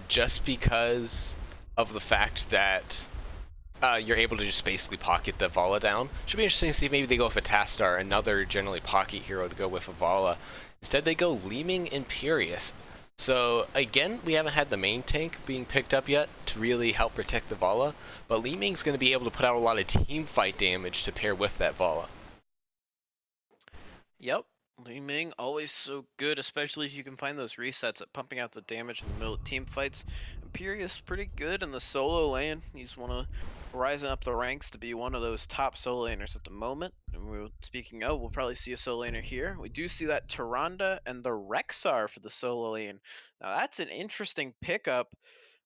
Just because of the fact that you're able to just basically pocket the Vala down. Should be interesting to see if maybe they go with a Tastar, another generally pocket hero to go with a Vala. Instead, they go Leeming Imperious. So again, we haven't had the main tank being picked up yet to really help protect the Vala, but Leeming's going to be able to put out a lot of team fight damage to pair with that Vala. Yep. Li Ming always so good, especially if you can find those resets at pumping out the damage in the middle of team fights. Imperius pretty good in the solo lane. He's one of rising up the ranks to be one of those top solo laners at the moment. And speaking of, we'll probably see a solo laner here. We do see that Tyrande and the Rexxar for the solo lane. Now that's an interesting pickup.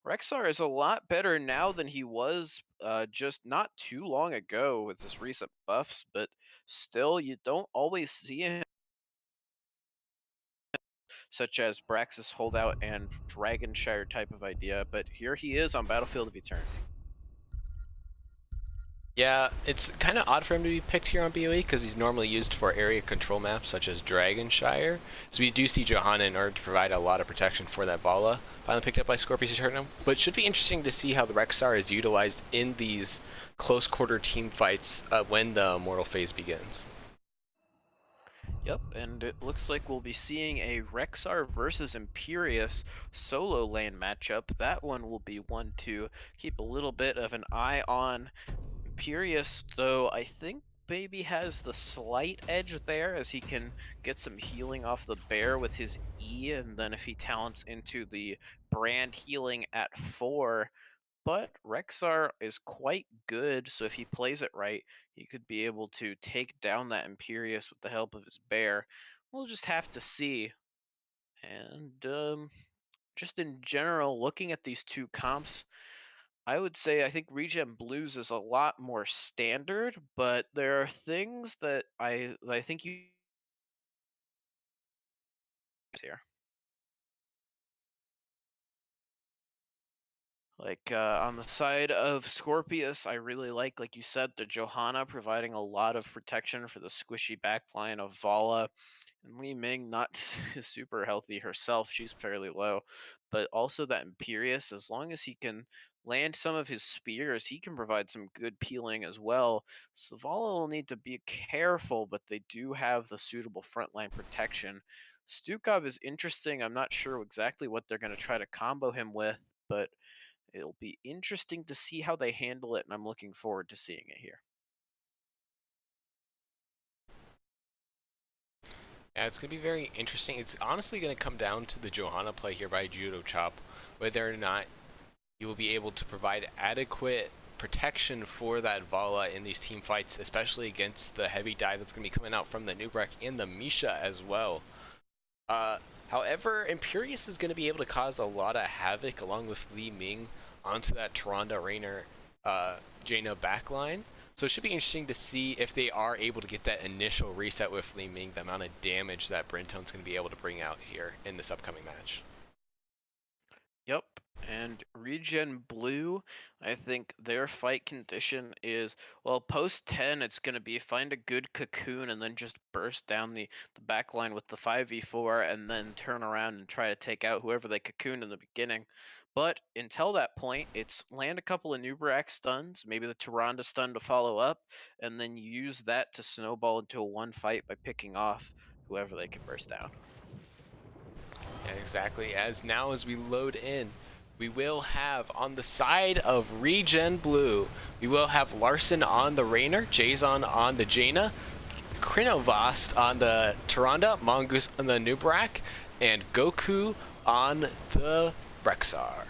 Rexxar is a lot better now than he was just not too long ago with his recent buffs, but still, you don't always see him such as Braxis Holdout and Dragonshire type of idea, but here he is on Battlefield of Eternity. Yeah, it's kind of odd for him to be picked here on BOE because he's normally used for area control maps such as Dragonshire. So we do see Johanna in order to provide a lot of protection for that Vala, finally picked up by Scorpius Eternum. But it should be interesting to see how the Rexxar is utilized in these close quarter team fights when the Immortal phase begins. Yep, and it looks like we'll be seeing a Rexxar versus Imperius solo lane matchup. That one will be one to keep a little bit of an eye on. Imperius, though, I think maybe has the slight edge there as he can get some healing off the bear with his E, and then if he talents into the brand healing at 4. But Rexxar is quite good, so if he plays it right, he could be able to take down that Imperius with the help of his bear. We'll just have to see. And just in general, looking at these two comps, I would say I think Regen Blues is a lot more standard, but there are things that I think you here. Like on the side of Scorpius, I really like you said, the Johanna providing a lot of protection for the squishy backline of Vala. And Li Ming not super healthy herself, she's fairly low. But also that Imperius, as long as he can land some of his spears, he can provide some good peeling as well. So Vala will need to be careful, but they do have the suitable frontline protection. Stukov is interesting. I'm not sure exactly what they're going to try to combo him with, but it'll be interesting to see how they handle it, and I'm looking forward to seeing it here. Yeah, it's going to be very interesting. It's honestly going to come down to the Johanna play here by Judo Chop, whether or not you will be able to provide adequate protection for that Vala in these team fights, especially against the heavy dive that's going to be coming out from the Nubrek and the Misha as well. However, Imperius is going to be able to cause a lot of havoc along with Li Ming onto that Tyrande Rainer Jaina backline. So it should be interesting to see if they are able to get that initial reset with Li Ming, the amount of damage that Brintone's going to be able to bring out here in this upcoming match. Yep, and Regen Blue, I think their fight condition is, well, post 10, it's going to be find a good cocoon and then just burst down the back line with the 5v4 and then turn around and try to take out whoever they cocooned in the beginning. But until that point, it's land a couple of Nubarak stuns, maybe the Tyrande stun to follow up, and then use that to snowball into a one fight by picking off whoever they can burst down. Yeah, exactly. As now as we load in, we will have on the side of Regen Blue, we will have Larson on the Rainer, Jason on the Jaina, Krinovast on the Tyrande, Mongoose on the Nubrak, and Goku on the Rexxar.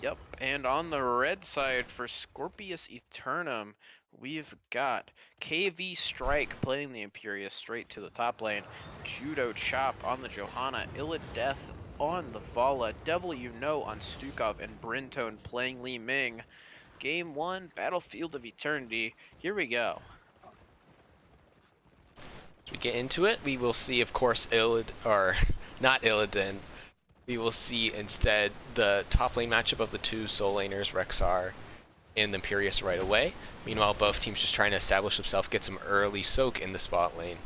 Yep, and on the red side for Scorpius Eternum, we've got KV Strike playing the Imperius straight to the top lane, Judo Chop on the Johanna, Illideth on the Vala, Devil You Know on Stukov, and Brintone playing Li Ming. Game 1, Battlefield of Eternity, here we go. As we get into it, we will see, of course, not Illidan. We will see instead the top lane matchup of the two soul laners, Rexxar and the Imperius right away. Meanwhile, both teams just trying to establish themselves, get some early soak in the spot lane.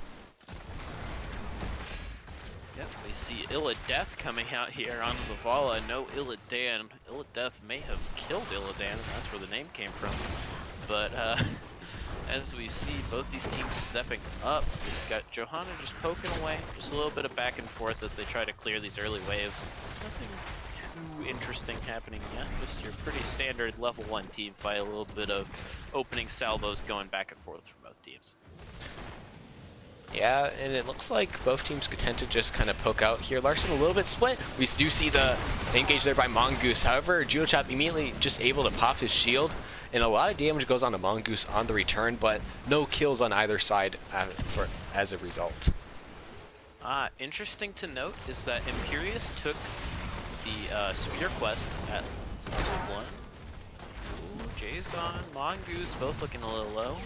Yep, we See Illideath coming out here onto the Vala. No Illidan. Illideath may have killed Illidan, and that's where the name came from. But as we see both these teams stepping up, we've got Johanna just poking away, just a little bit of back and forth as they try to clear these early waves. Nothing too interesting happening yet. Just your pretty standard level 1 team fight, a little bit of opening salvos going back and forth from both teams. Yeah, and it looks like both teams could tend to just kind of poke out here. Larson a little bit split. We do see the engage there by Mongoose. However, Judo Chop immediately just able to pop his shield, and a lot of damage goes on to Mongoose on the return, but no kills on either side as a result. Interesting to note is that Imperius took the Spear quest at level 1. Ooh, Jason, Mongoose both looking a little low.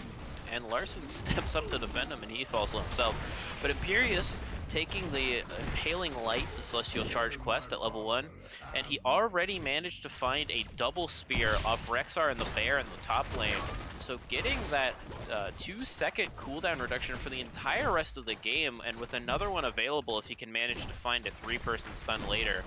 And Larson steps up to defend him, and he falls low himself. But Imperius taking the Impaling Light, the Celestial Charge quest at level 1, and he already managed to find a double spear off Rexar and the Bear in the top lane. So getting that 2-second cooldown reduction for the entire rest of the game, and with another one available if he can manage to find a 3-person stun later.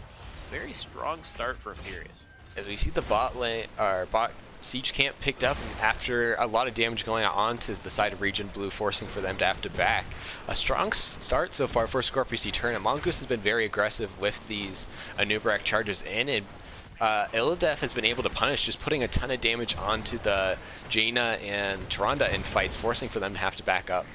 Very strong start for Imperius. As we see the bot lane, or bot siege camp picked up after a lot of damage going on to the side of Regen Blue, forcing for them to have to back. A strong start so far for Scorpius Eternum. Mongoose has been very aggressive with these Anubarak charges in, and Illideath has been able to punish, just putting a ton of damage onto the Jaina and Tyrande in fights, forcing for them to have to back up.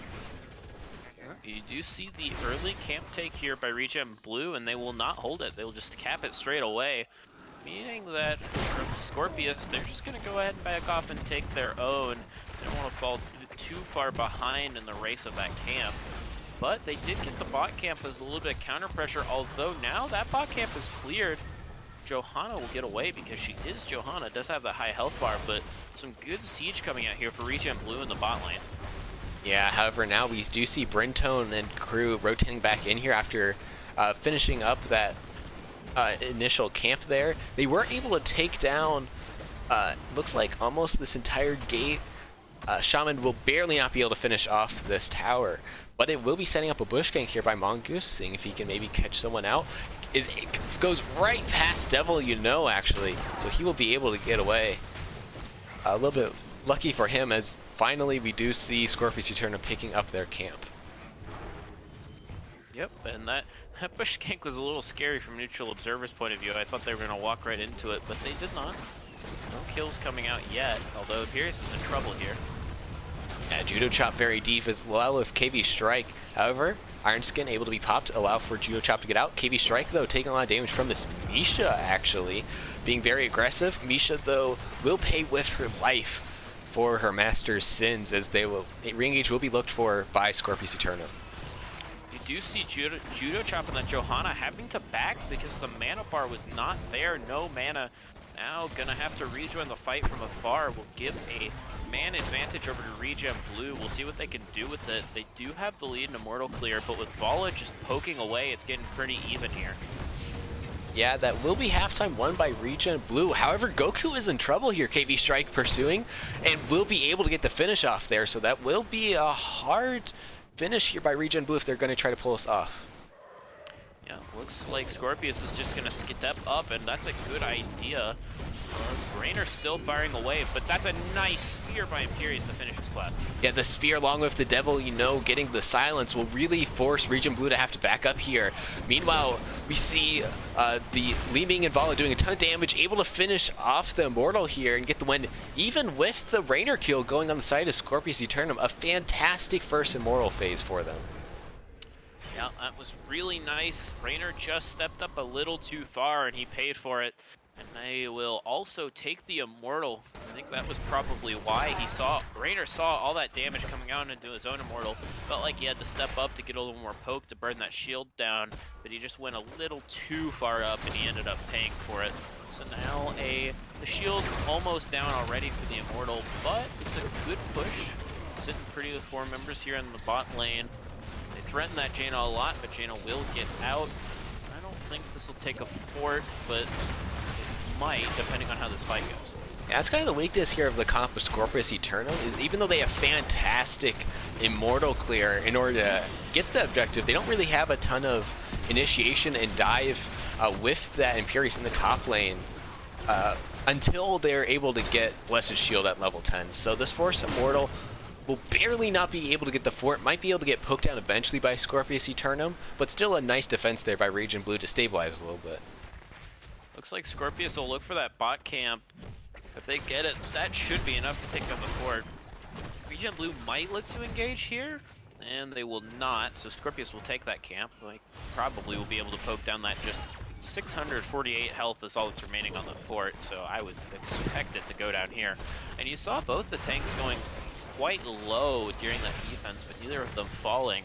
You do see the early camp take here by Regen Blue, and they will not hold it. They will just cap it straight away. Meaning that from Scorpius, they're just going to go ahead and back off and take their own. They don't want to fall too far behind in the race of that camp. But they did get the bot camp as a little bit of counter pressure, although now that bot camp is cleared. Johanna will get away because she is Johanna, does have the high health bar, but some good siege coming out here for Regen Blue in the bot lane. Yeah, however, now we do see Brintone and crew rotating back in here after finishing up that initial camp there. They were able to take down, looks like almost this entire gate. Shaman will barely not be able to finish off this tower, but it will be setting up a bush gank here by Mongoose, seeing if he can maybe catch someone out. It goes right past Devil, actually, so he will be able to get away. A little bit lucky for him, as finally we do see Scorpius Eternum picking up their camp. Yep, and that bush gank was a little scary from neutral observer's point of view. I thought they were going to walk right into it, but they did not. No kills coming out yet, although Imperius is in trouble here. Yeah, Judo Chop very deep as well with KV Strike. However, Iron Skin able to be popped, allow for Judo Chop to get out. KV Strike, though, taking a lot of damage from this Misha, actually, being very aggressive. Misha, though, will pay with her life for her master's sins, as re-engage will be looked for by Scorpius Eternum. You do see Judo Chop and that Johanna having to back because the mana bar was not there. No mana. Now gonna have to rejoin the fight from afar. Will give a man advantage over to Regen Blue. We'll see what they can do with it. They do have the lead in Immortal Clear, but with Vala just poking away, it's getting pretty even here. Yeah, that will be halftime won by Regen Blue. However, Goku is in trouble here. KV Strike pursuing, and will be able to get the finish off there. So that will be a hard finish here by Regen Blue if they're going to try to pull us off. Yeah, looks like Scorpius is just going to step up, and that's a good idea. Raynor still firing away, but that's a nice spear by Imperius to finish his class. Yeah, the spear along with the Devil, getting the silence will really force Regen Blue to have to back up here. Meanwhile, we see the Li Ming and Vala doing a ton of damage, able to finish off the Immortal here and get the win, even with the Raynor kill going on the side of Scorpius Eternum. A fantastic first Immortal phase for them. Yeah, that was really nice. Raynor just stepped up a little too far, and he paid for it. And they will also take the Immortal. I think that was probably why Raynor saw all that damage coming out into his own Immortal. Felt like he had to step up to get a little more poke to burn that shield down, but he just went a little too far up and he ended up paying for it. So now the shield almost down already for the Immortal, but it's a good push. Sitting pretty with 4 members here in the bot lane. They threaten that Jaina a lot, but Jaina will get out. I don't think this will take a fort, but might, depending on how this fight goes. Yeah, that's kind of the weakness here of the comp of Scorpius Eternum, is even though they have fantastic Immortal Clear in order to get the objective, they don't really have a ton of initiation and dive with that Imperius in the top lane until they're able to get Blessed Shield at level 10. So this Force Immortal will barely not be able to get the fort, might be able to get poked down eventually by Scorpius Eternum, but still a nice defense there by Regen Blue to stabilize a little bit. Looks like Scorpius will look for that bot camp. If they get it, that should be enough to take down the fort. Regen Blue might look to engage here, and they will not, so Scorpius will take that camp. Like, probably will be able to poke down that. Just 648 health is all that's remaining on the fort, so I would expect it to go down here. And you saw both the tanks going quite low during that defense, but neither of them falling.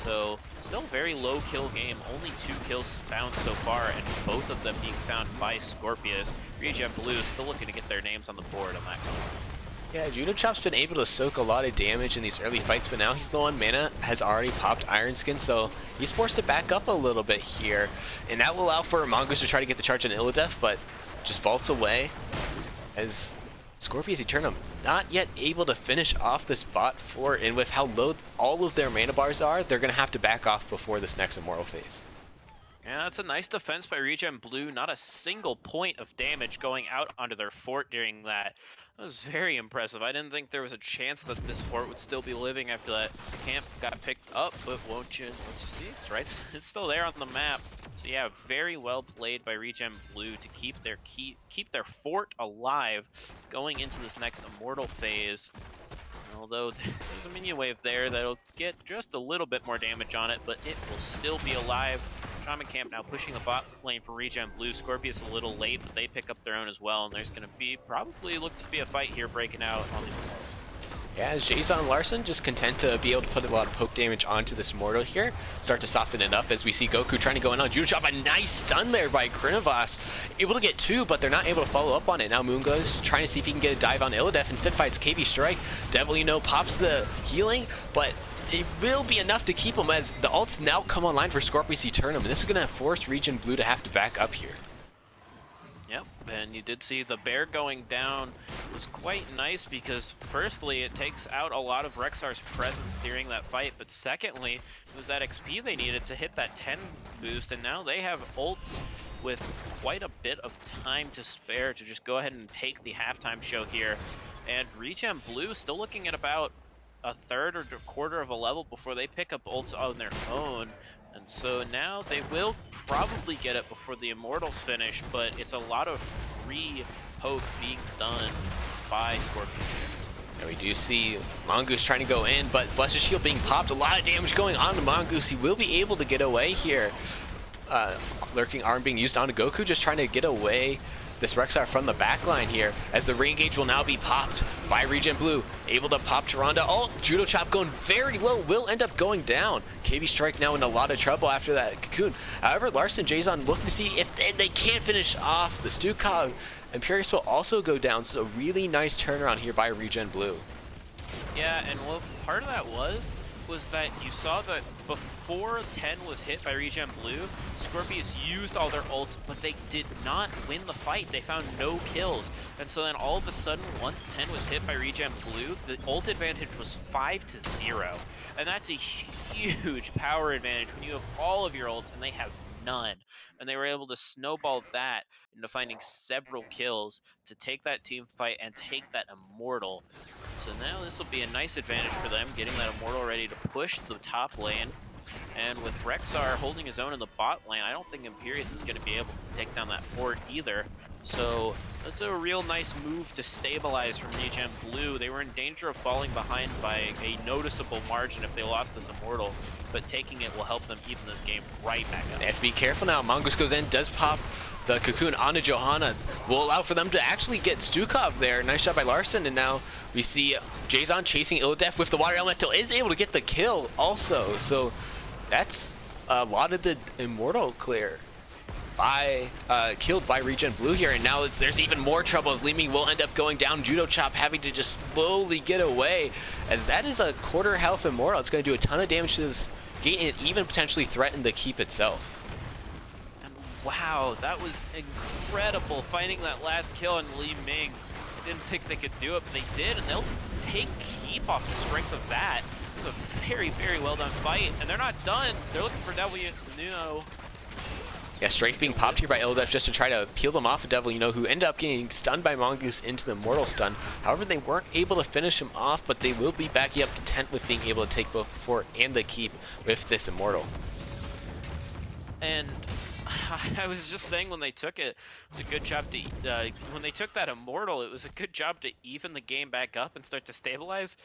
So still very low kill game, only 2 kills found so far, and both of them being found by Scorpius. Regen Blue is still looking to get their names on the board on that one. Yeah, Judo Chop's been able to soak a lot of damage in these early fights, but now he's low on mana, has already popped Iron Skin, so he's forced to back up a little bit here. And that will allow for Mongoose to try to get the charge on Illidef, but just vaults away as Scorpius Eternum not yet able to finish off this bot fort, and with how low all of their mana bars are, they're going to have to back off before this next Immortal phase. Yeah, that's a nice defense by Regen Blue. Not a single point of damage going out onto their fort during that. That was very impressive. I didn't think there was a chance that this fort would still be living after that camp got picked up, but won't you see? It's right. It's still there on the map. So yeah, very well played by Regen Blue to keep their fort alive going into this next Immortal phase. Although there's a minion wave there that'll get just a little bit more damage on it, but it will still be alive. Shaman Camp now pushing the bot lane for Regen Blue. Scorpius a little late, but they pick up their own as well, and there's going to be probably look to be a fight here breaking out on these Immortals. Yeah, Jason Larson just content to be able to put a lot of poke damage onto this Immortal here. Start to soften it up as we see Goku trying to go in on Judo Chop. A nice stun there by Krinivas. Able to get 2, but they're not able to follow up on it. Now Moongo's trying to see if he can get a dive on Illidef. Instead fights KB Strike. Devil, pops the healing, but it will be enough to keep him as the ults now come online for Scorpius Eternum. And this is going to force Regen Blue to have to back up here. Yep, and you did see the bear going down was quite nice because firstly it takes out a lot of Rexar's presence during that fight, but secondly it was that XP they needed to hit that 10 boost, and now they have ults with quite a bit of time to spare to just go ahead and take the halftime show here. And Regen Blue still looking at about a third or a quarter of a level before they pick up ults on their own. And so now they will probably get it before the Immortals finish, but it's a lot of free poke being done by Scorpius here. And we do see Mongoose trying to go in, but Blessed Shield being popped. A lot of damage going on to Mongoose. He will be able to get away here. Lurking Arm being used onto Goku, just trying to get away this Rexar from the backline here, as the re-engage will now be popped by Regen Blue. Able to pop Tyrande. Oh, Judo Chop going very low, will end up going down. KB Strike now in a lot of trouble after that Cocoon. However, Larson, Jason looking to see if they can't finish off the Stukov. Imperius will also go down, so really nice turnaround here by Regen Blue. Yeah, and what part of that was that you saw that before 10 was hit by Regen Blue, Scorpius used all their ults, but they did not win the fight. They found no kills. And so then all of a sudden, once 10 was hit by Regen Blue, the ult advantage was 5-0. And that's a huge power advantage when you have all of your ults and they have none. And they were able to snowball that into finding several kills to take that team fight and take that Immortal. So now this will be a nice advantage for them, getting that Immortal ready to push the top lane. And with Rexar holding his own in the bot lane, I don't think Imperius is going to be able to take down that fort either. So that's a real nice move to stabilize from Regen Blue. They were in danger of falling behind by a noticeable margin if they lost this Immortal, but taking it will help them even this game right back up. They have to be careful now. Mongoose goes in, does pop the Cocoon onto Johanna. Will allow for them to actually get Stukov there. Nice shot by Larson, and now we see Jason chasing Illidef with the Water Elemental, is able to get the kill also. So that's a lot of the Immortal clear by killed by Regen Blue here, and now there's even more trouble as Li Ming will end up going down. Judo Chop having to just slowly get away, as that is a quarter health Immortal. It's going to do a ton of damage to this gate and even potentially threaten the keep itself. And wow, that was incredible, finding that last kill on Li Ming. I didn't think they could do it, but they did, and they'll take keep off the strength of that. is a very, very well done fight, and they're not done. They're looking for W. No. Yeah, Strafe being popped here by Illidev just to try to peel them off of Devil, who ended up getting stunned by Mongoose into the Immortal Stun. However, they weren't able to finish him off, but they will be backing up content with being able to take both the fort and the keep with this Immortal. And I was just saying when they took it, it was a good job to, when they took that Immortal, it was a good job to even the game back up and start to stabilize.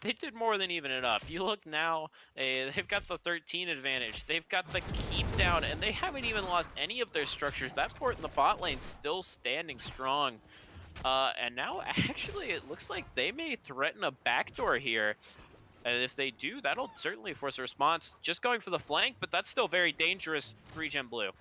They did more than even it up. You look now, they've got the 13 advantage, they've got the keep down, and they haven't even lost any of their structures. That port in the bot lane still standing strong. And now actually it looks like they may threaten a backdoor here. And if they do, that'll certainly force a response. Just going for the flank, but that's still very dangerous for Regen Blue.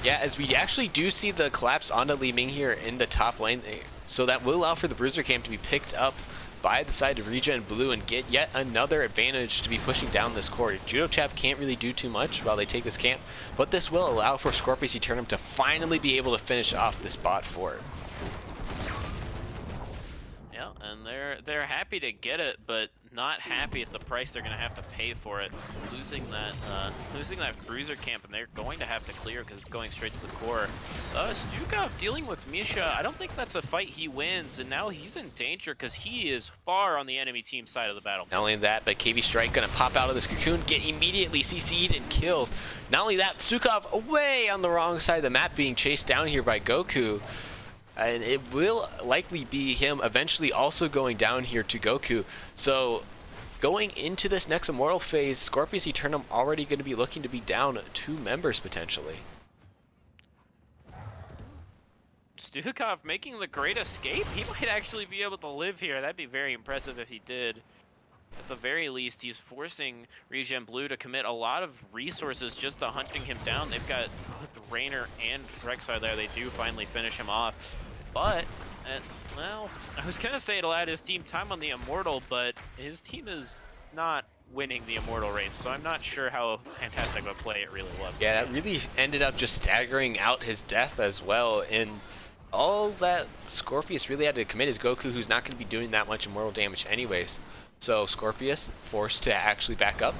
Yeah, as we actually do see the collapse onto Li Ming here in the top lane, so that will allow for the Bruiser camp to be picked up by the side of Regen Blue and get yet another advantage to be pushing down this core. Judo Chap can't really do too much while they take this camp, but this will allow for Scorpius Eternum to finally be able to finish off this bot fort. Yeah, and they're happy to get it, but not happy at the price they're gonna have to pay for it. Losing that bruiser camp, and they're going to have to clear because it's going straight to the core. Stukov dealing with Misha. I don't think that's a fight he wins, and now he's in danger because he is far on the enemy team side of the battle. Not only that, but KV Strike gonna pop out of this cocoon, get immediately CC'd and killed. Not only that, Stukov away on the wrong side of the map, being chased down here by Goku. And it will likely be him eventually also going down here to Goku. So going into this next Immortal phase, Scorpius Eternum already going to be looking to be down 2 members potentially. Stukov making the great escape. He might actually be able to live here. That'd be very impressive if he did. At the very least, he's forcing Regen Blue to commit a lot of resources just to hunting him down. They've got both Raynor and Rexar there. They do finally finish him off. But, well, I was going to say it'll add his team time on the Immortal, but his team is not winning the Immortal race, so I'm not sure how fantastic of a play it really was. Yeah, that really ended up just staggering out his death as well. And all that Scorpius really had to commit is Goku, who's not going to be doing that much Immortal damage anyways. So Scorpius forced to actually back up,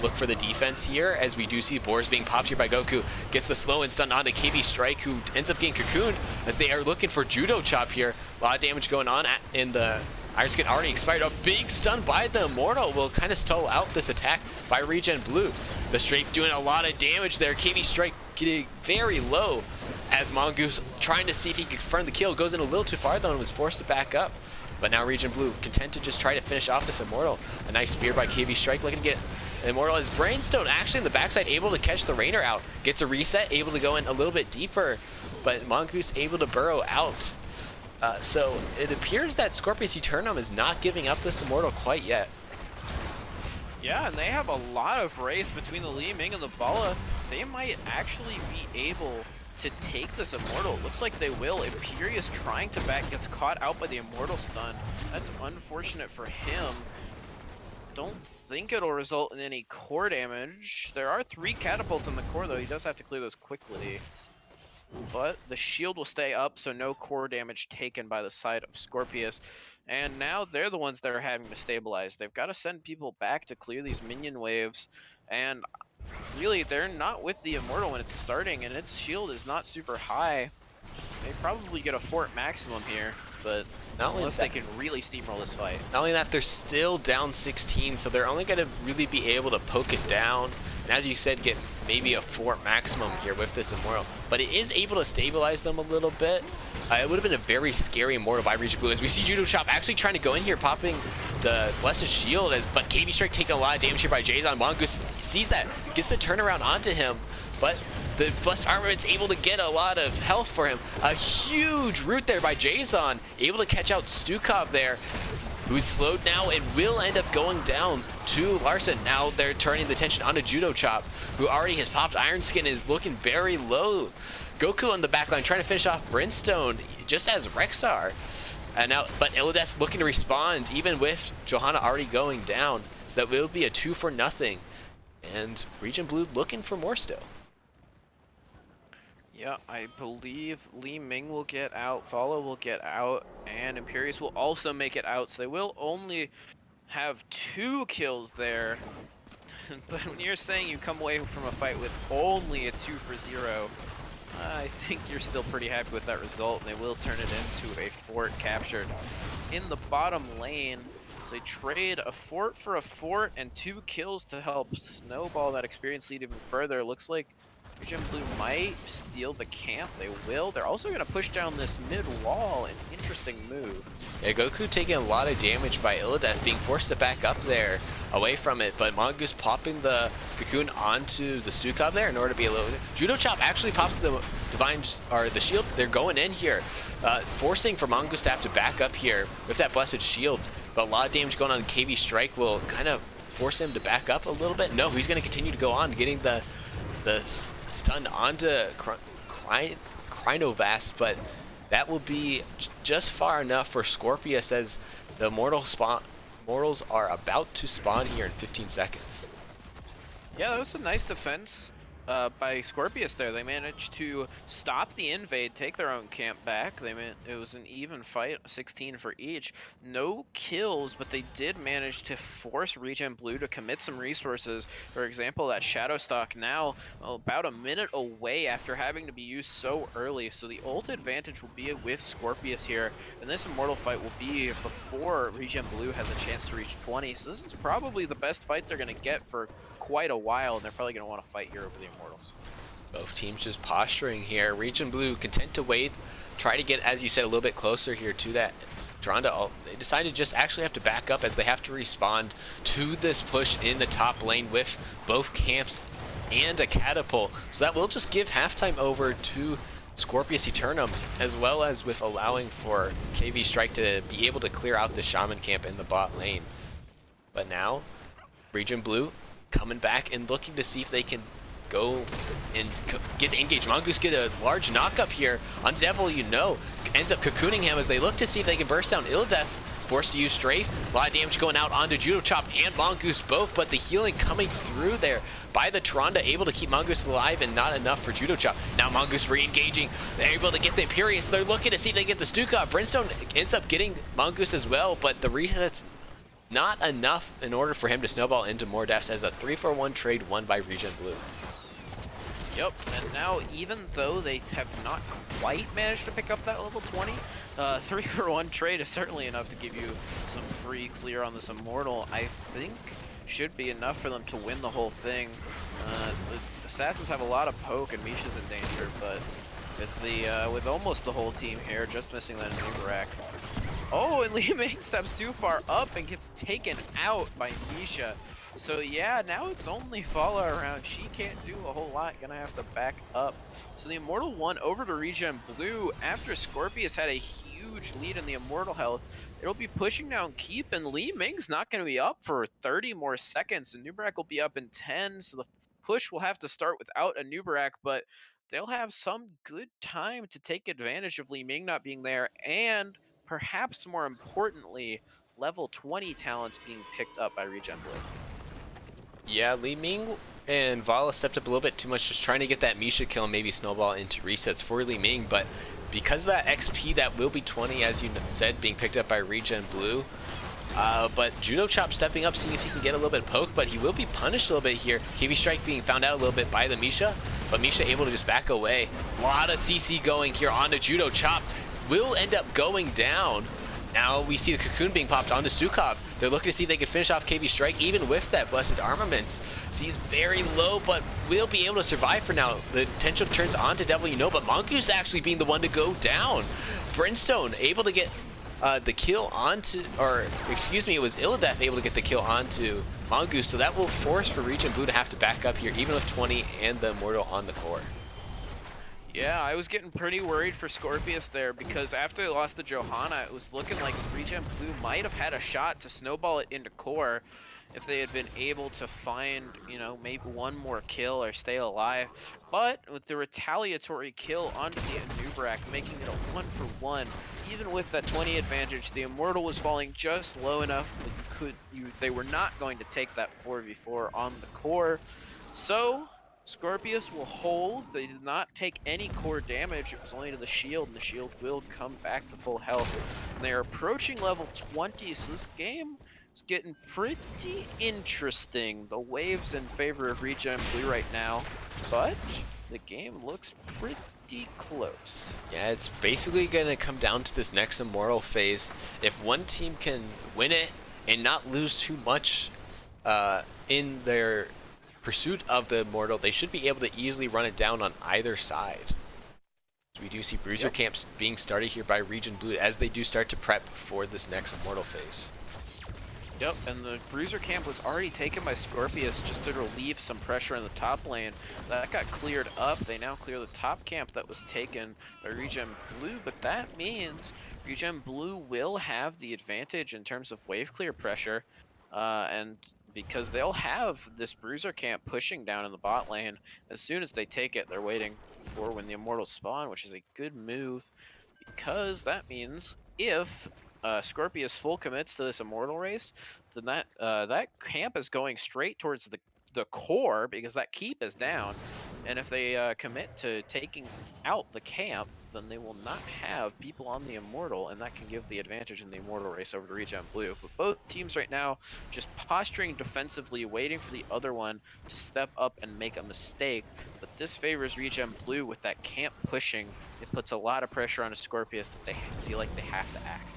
look for the defense here, as we do see Boars being popped here by Goku. Gets the slow and stun onto KV Strike, who ends up getting cocooned as they are looking for Judo Chop here. A lot of damage going on, and the Iron Skin already expired. A big stun by the Immortal will kind of stall out this attack by Regen Blue. The Strafe doing a lot of damage there. KV Strike getting very low as Mongoose trying to see if he can confirm the kill. Goes in a little too far though and was forced to back up. But now Regen Blue content to just try to finish off this Immortal. A nice spear by KV Strike, looking to get Immortal as Brainstone actually in the backside able to catch the Raynor out. Gets a reset, able to go in a little bit deeper, but Mongoose able to burrow out. So it appears that Scorpius Eternum is not giving up this Immortal quite yet. Yeah, and they have a lot of race between the Li Ming and the Bala. They might actually be able to take this Immortal. Looks like they will. Imperius trying to back, gets caught out by the Immortal stun. That's unfortunate for him. Don't think it'll result in any core damage. There are 3 catapults in the core though. He does have to clear those quickly. But the shield will stay up, so no core damage taken by the side of Scorpius. And now they're the ones that are having to stabilize. They've got to send people back to clear these minion waves. And really, they're not with the Immortal when it's starting, and its shield is not super high. They probably get a fort maximum here, but unless they can really steamroll this fight. Not only that, they're still down 16, so they're only going to really be able to poke it down. And as you said, get maybe a fort maximum here with this Immortal. But it is able to stabilize them a little bit. It would have been a very scary Immortal by Regen Blue, as we see Judo Chop actually trying to go in here, popping the Blessed Shield, but KV Strike taking a lot of damage here by Jason. Mongoose sees that, gets the turnaround onto him, but the Blessed Armament's able to get a lot of health for him. A huge root there by Jason, able to catch out Stukov there, who's slowed now and will end up going down to Larson. Now they're turning the attention onto Judo Chop, who already has popped Iron Skin and is looking very low. Goku on the backline trying to finish off Brimstone, just as Rexar. And now, but Illidev looking to respond, even with Johanna already going down. So that will be a 2-for-0. And Regen Blue looking for more still. Yeah, I believe Li Ming will get out, Follow will get out, and Imperius will also make it out. So they will only have 2 kills there. But when you're saying you come away from a fight with only a 2 for 0, I think you're still pretty happy with that result, and they will turn it into a fort captured. In the bottom lane, so they trade a fort for a fort and 2 kills to help snowball that experience lead even further. Looks like Regen Blue might steal the camp. They will. They're also going to push down this mid wall. An interesting move. Yeah, Goku taking a lot of damage by Illidef, being forced to back up there away from it, but Mongoose popping the cocoon onto the Stukov there in order to be a little... Judo Chop actually pops the Divine, or the shield. They're going in here, forcing for Mongoose to have to back up here with that Blessed Shield, but a lot of damage going on. KV Strike will kind of force him to back up a little bit. No, he's going to continue to go on, getting the stun onto Krynovast, but that will be just far enough for Scorpius as the mortals are about to spawn here in 15 seconds. Yeah, that was a nice defense by Scorpius there. They managed to stop the invade, take their own camp back. It was an even fight, 16 for each. No kills, but they did manage to force Regen Blue to commit some resources. For example, that Shadow Stock now about a minute away after having to be used so early. So the ult advantage will be with Scorpius here, and this Immortal fight will be before Regen Blue has a chance to reach 20. So this is probably the best fight they're going to get for quite a while, and they're probably going to want to fight here over the Immortals. Both teams just posturing here. Regen Blue content to wait, try to get, as you said, a little bit closer here to that Tyrande ult. They decided to just actually have to back up as they have to respond to this push in the top lane with both camps and a catapult. So that will just give halftime over to Scorpius Eternum, as well as with allowing for KV Strike to be able to clear out the Shaman camp in the bot lane. But now, Regen Blue coming back and looking to see if they can go and get engaged. Mongoose get a large knock up here on Devil, ends up cocooning him as they look to see if they can burst down Illidef, forced to use Strafe. A lot of damage going out onto Judo Chop and Mongoose both, but the healing coming through there by the Tyrande, able to keep Mongoose alive, and not enough for Judo Chop. Now Mongoose re-engaging. They're able to get the Imperius. They're looking to see if they get the Stukov. Brimstone ends up getting Mongoose as well, but the resets not enough in order for him to snowball into more deaths as a 3-for-1 trade won by Regen Blue. Yep, and now even though they have not quite managed to pick up that level 20, 3-for-1 trade is certainly enough to give you some free clear on this Immortal. I think should be enough for them to win the whole thing. The Assassins have a lot of poke and Misha's in danger, but with almost the whole team here, just missing that Nubarak. Oh, and Li Ming steps too far up and gets taken out by Misha. So yeah, now it's only Vala around. She can't do a whole lot, gonna have to back up. So the Immortal won over to Regen Blue after Scorpius had a huge lead in the Immortal health. It'll be pushing down Keep, and Li Ming's not gonna be up for 30 more seconds, and Nubarak will be up in 10, so the push will have to start without a Nubarak, but they'll have some good time to take advantage of Li Ming not being there, and perhaps more importantly, level 20 talents being picked up by Regen Blue. Yeah, Li Ming and Vala stepped up a little bit too much, just trying to get that Misha kill and maybe snowball into resets for Li Ming, but because of that XP, that will be 20, as you said, being picked up by Regen Blue. But Judo Chop stepping up, seeing if he can get a little bit of poke, but he will be punished a little bit here. KV Strike being found out a little bit by the Misha, but Misha able to just back away. A lot of CC going here onto Judo Chop. Will end up going down. Now we see the cocoon being popped onto Stukov. They're looking to see if they can finish off KV Strike even with that Blessed Armaments. He's very low, but will be able to survive for now. The potential turns on to Devil, but Mongoose actually being the one to go down. Brimstone able to get the kill onto, or excuse me, it was Illidef able to get the kill onto Mongoose, so that will force for Regen Blue to have to back up here, even with 20 and the Immortal on the core. Yeah, I was getting pretty worried for Scorpius there, because after they lost to Johanna, it was looking like Regen Blue might have had a shot to snowball it into core if they had been able to find, maybe one more kill or stay alive. But with the retaliatory kill onto the Nubarak, making it a 1-for-1, even with that 20 advantage, the Immortal was falling just low enough that they were not going to take that 4v4 on the core. So Scorpius will hold. They did not take any core damage. It was only to the shield, and the shield will come back to full health. And they are approaching level 20, so this game It's getting pretty interesting. The waves in favor of Regen Blue right now, but the game looks pretty close. Yeah, it's basically going to come down to this next Immortal phase. If one team can win it and not lose too much in their pursuit of the Immortal, they should be able to easily run it down on either side. We do see bruiser camps being started here by Regen Blue as they do start to prep for this next Immortal phase. Yep, and the bruiser camp was already taken by Scorpius just to relieve some pressure in the top lane. That got cleared up. They now clear the top camp that was taken by Regen Blue, but that means Regen Blue will have the advantage in terms of wave clear pressure, and because they'll have this bruiser camp pushing down in the bot lane. As soon as they take it, they're waiting for when the Immortals spawn, which is a good move, because that means if Scorpius full commits to this Immortal race, then that camp is going straight towards the core, because that keep is down, and if they commit to taking out the camp, then they will not have people on the Immortal, and that can give the advantage in the Immortal race over to Regen Blue. But both teams right now just posturing defensively, waiting for the other one to step up and make a mistake. But this favors Regen Blue with that camp pushing. It puts a lot of pressure on a Scorpius that they feel like they have to act.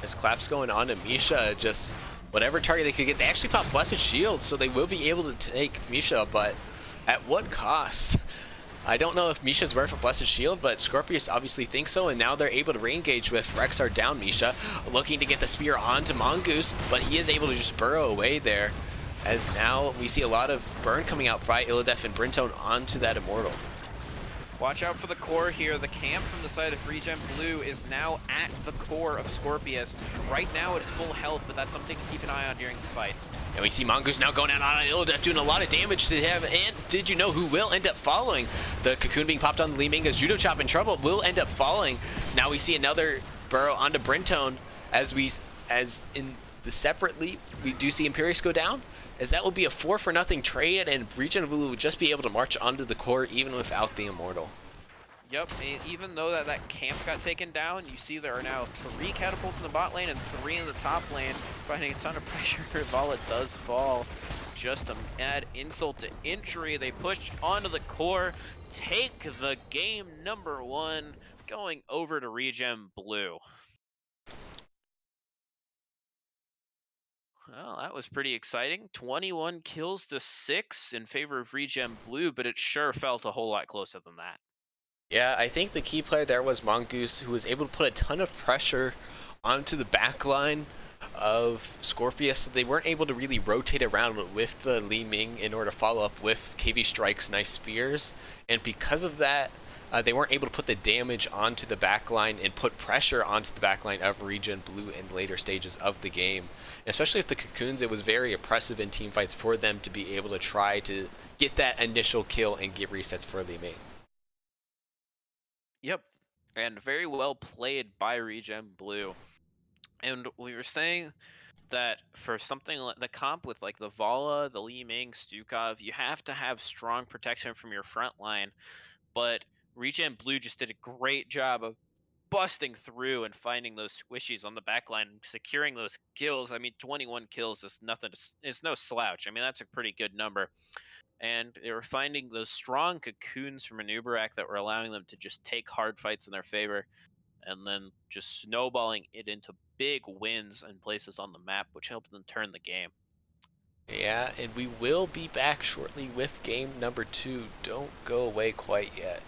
As claps going on to Misha, just whatever target they could get. They actually pop Blessed Shield, so they will be able to take Misha, but at what cost? I don't know if Misha's worth a Blessed Shield, but Scorpius obviously thinks so, and now they're able to re-engage with Rexar down Misha, looking to get the spear onto Mongoose, but he is able to just burrow away there, as now we see a lot of burn coming out by Illidef and Brintone onto that Immortal. Watch out for the core here. The camp from the side of Regen Blue is now at the core of Scorpius. Right now it is full health, but that's something to keep an eye on during this fight. And we see Mongoose now going out on Illidef, doing a lot of damage to him. And did you know who will end up following? The Cocoon being popped on the Lee Minga's Judo Chop in trouble will end up falling. Now we see another burrow onto Brintone as in the separately we do see Imperius go down, as that will be a 4-for-0 trade, and Regen Blue will just be able to march onto the core even without the Immortal. Yep, even though that camp got taken down, you see there are now 3 catapults in the bot lane and 3 in the top lane, finding a ton of pressure. Vala does fall. Just to add insult to injury, they push onto the core, take the game number 1, going over to Regen Blue. Well, that was pretty exciting. 21 kills to 6 in favor of Regen Blue, but it sure felt a whole lot closer than that. Yeah, I think the key player there was Mongoose, who was able to put a ton of pressure onto the backline of Scorpius. They weren't able to really rotate around with the Li Ming in order to follow up with KV Strike's nice spears, and because of that, they weren't able to put the damage onto the backline and put pressure onto the backline of Regen Blue in later stages of the game. Especially with the Cocoons, it was very oppressive in teamfights for them to be able to try to get that initial kill and get resets for Li Ming. Yep, and very well played by Regen Blue. And we were saying that for something like the comp with like the Vala, the Li Ming, Stukov, you have to have strong protection from your front line, but Regen Blue just did a great job of busting through and finding those squishies on the backline and securing those kills. I mean, 21 kills is nothing is no slouch. I mean, that's a pretty good number. And they were finding those strong cocoons from Anubarak that were allowing them to just take hard fights in their favor, and then just snowballing it into big wins in places on the map, which helped them turn the game. Yeah, and we will be back shortly with game number 2. Don't go away quite yet.